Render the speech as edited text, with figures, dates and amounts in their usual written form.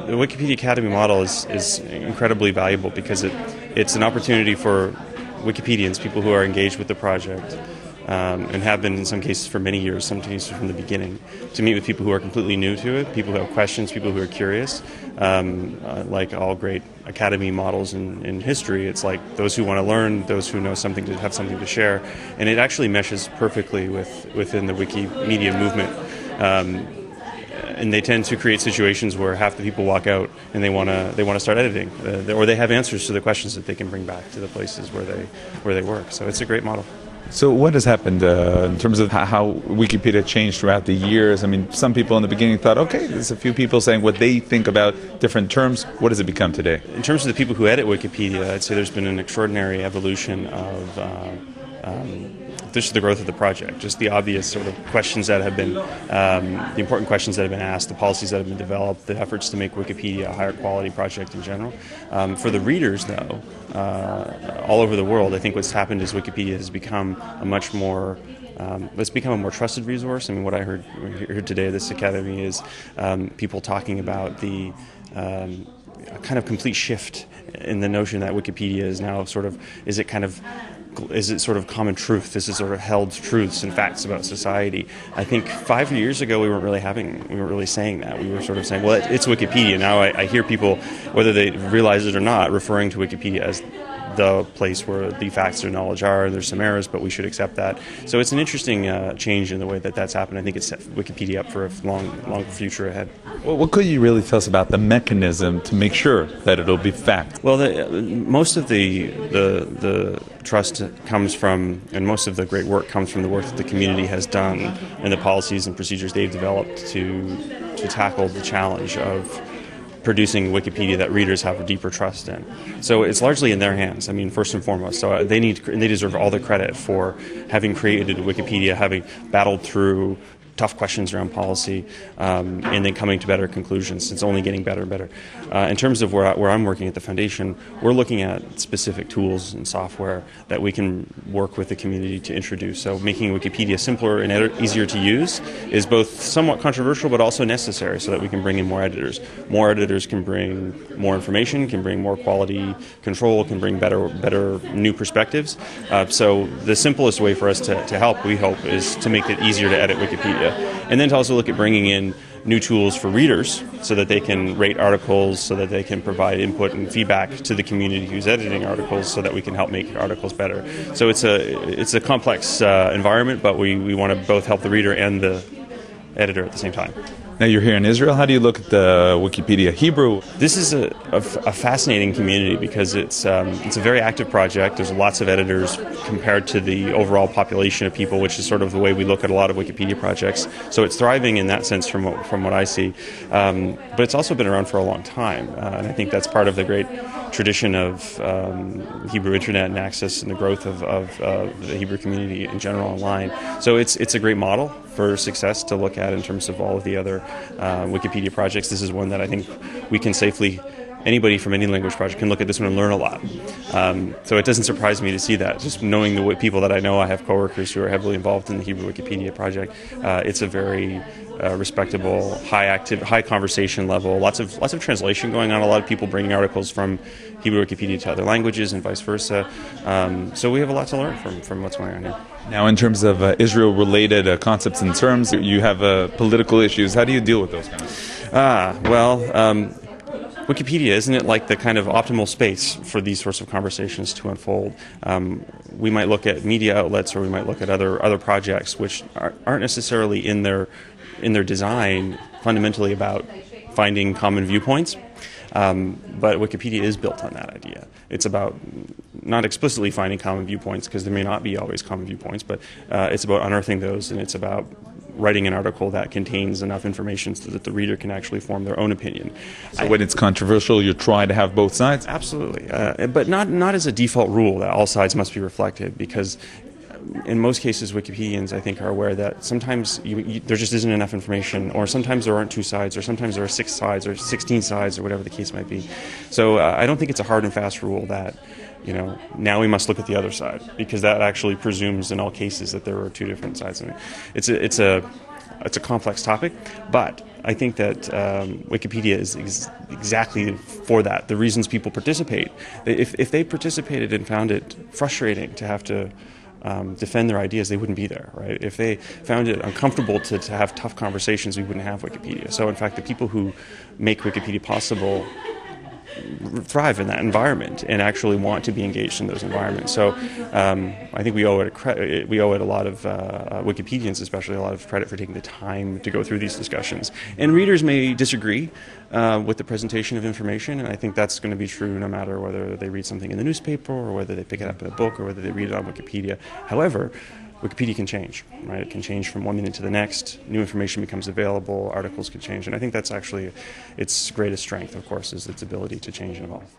The Wikipedia Academy model is incredibly valuable because it's an opportunity for Wikipedians, people who are engaged with the project, and have been in some cases for many years, some cases from the beginning, to meet with people who are completely new to it, people who have questions, people who are curious. Like all great academy models in history, it's like those who want to learn, those who know something to have something to share, and it actually meshes perfectly within the Wikimedia movement. And they tend to create situations where half the people walk out and they want to start editing, or they have answers to the questions that they can bring back to the places where they work. So it's a great model. So what has happened in terms of how Wikipedia changed throughout the years? I mean, some people in the beginning thought, okay, there's a few people saying what they think about different terms. What has it become today? In terms of the people who edit Wikipedia, I'd say there's been an extraordinary evolution of just the growth of the project, just the obvious sort of questions that have been, the important questions that have been asked, the policies that have been developed, the efforts to make Wikipedia a higher quality project in general. For the readers, though, all over the world, I think what's happened is Wikipedia has become a much more it's become a more trusted resource. I mean, what I heard today at this academy is people talking about the a kind of complete shift in the notion that Wikipedia is now sort of, is it sort of common truth? Is it sort of held truths and facts about society? I think 5 years ago we weren't really saying that. We were sort of saying, well, it's Wikipedia. Now I hear people, whether they realize it or not, referring to Wikipedia as the place where the facts or knowledge are. There's some errors, but we should accept that. So it's an interesting change in the way that that's happened. I think it's set Wikipedia up for a long future ahead. Well, what could you really tell us about the mechanism to make sure that it'll be fact? Well, most of the trust comes from, and most of the great work comes from the work that the community has done and the policies and procedures they've developed to tackle the challenge of producing Wikipedia that readers have a deeper trust in. So it's largely in their hands, I mean, first and foremost. So they deserve all the credit for having created Wikipedia, having battled through tough questions around policy, and then coming to better conclusions. It's only getting better and better. In terms of where I'm working at the foundation, we're looking at specific tools and software that we can work with the community to introduce. So making Wikipedia simpler and easier to use is both somewhat controversial but also necessary so that we can bring in more editors. More editors can bring more information, can bring more quality control, can bring better new perspectives. So the simplest way for us to help, we hope, is to make it easier to edit Wikipedia. And then to also look at bringing in new tools for readers so that they can rate articles, so that they can provide input and feedback to the community who's editing articles so that we can help make articles better. So it's a complex environment, but we want to both help the reader and the editor at the same time. Now you're here in Israel. How do you look at the Wikipedia Hebrew? This is a fascinating community because it's a very active project. There's lots of editors compared to the overall population of people, which is sort of the way we look at a lot of Wikipedia projects. So it's thriving in that sense from what I see. But it's also been around for a long time, and I think that's part of the great tradition of Hebrew Internet and access and the growth of the Hebrew community in general online. So it's a great model for success to look at in terms of all of the other Wikipedia projects. This is one that I think we can safely, anybody from any language project can look at this one and learn a lot. So it doesn't surprise me to see that. Just knowing the people that I know, I have coworkers who are heavily involved in the Hebrew Wikipedia project. It's a very respectable, high conversation level. Lots of translation going on. A lot of people bringing articles from Hebrew Wikipedia to other languages and vice versa. So we have a lot to learn from what's going on here. Now, in terms of Israel-related concepts and terms, you have political issues. How do you deal with those kinds of things? Wikipedia, isn't it like the kind of optimal space for these sorts of conversations to unfold? We might look at media outlets, or we might look at other projects which aren't necessarily in their design fundamentally about finding common viewpoints. But Wikipedia is built on that idea. It's about not explicitly finding common viewpoints, because there may not be always common viewpoints, but it's about unearthing those, and it's about writing an article that contains enough information so that the reader can actually form their own opinion. So when it's controversial, you try to have both sides? Absolutely. But not as a default rule that all sides must be reflected, because in most cases, Wikipedians, I think, are aware that sometimes there just isn't enough information, or sometimes there aren't two sides, or sometimes there are 6 sides, or 16 sides, or whatever the case might be. So I don't think it's a hard and fast rule that, now we must look at the other side, because that actually presumes in all cases that there are two different sides. I mean, it's a complex topic, but I think that Wikipedia is exactly for that. The reasons people participate. If they participated and found it frustrating to have to defend their ideas, they wouldn't be there, right? If they found it uncomfortable to have tough conversations, we wouldn't have Wikipedia. So in fact, the people who make Wikipedia possible thrive in that environment and actually want to be engaged in those environments. So I think we owe it a lot of Wikipedians, especially, a lot of credit for taking the time to go through these discussions. And readers may disagree with the presentation of information, and I think that's going to be true no matter whether they read something in the newspaper or whether they pick it up in a book or whether they read it on Wikipedia. However, Wikipedia can change, right? It can change from one minute to the next. New information becomes available, articles can change, and I think that's actually its greatest strength, of course, is its ability to change and evolve.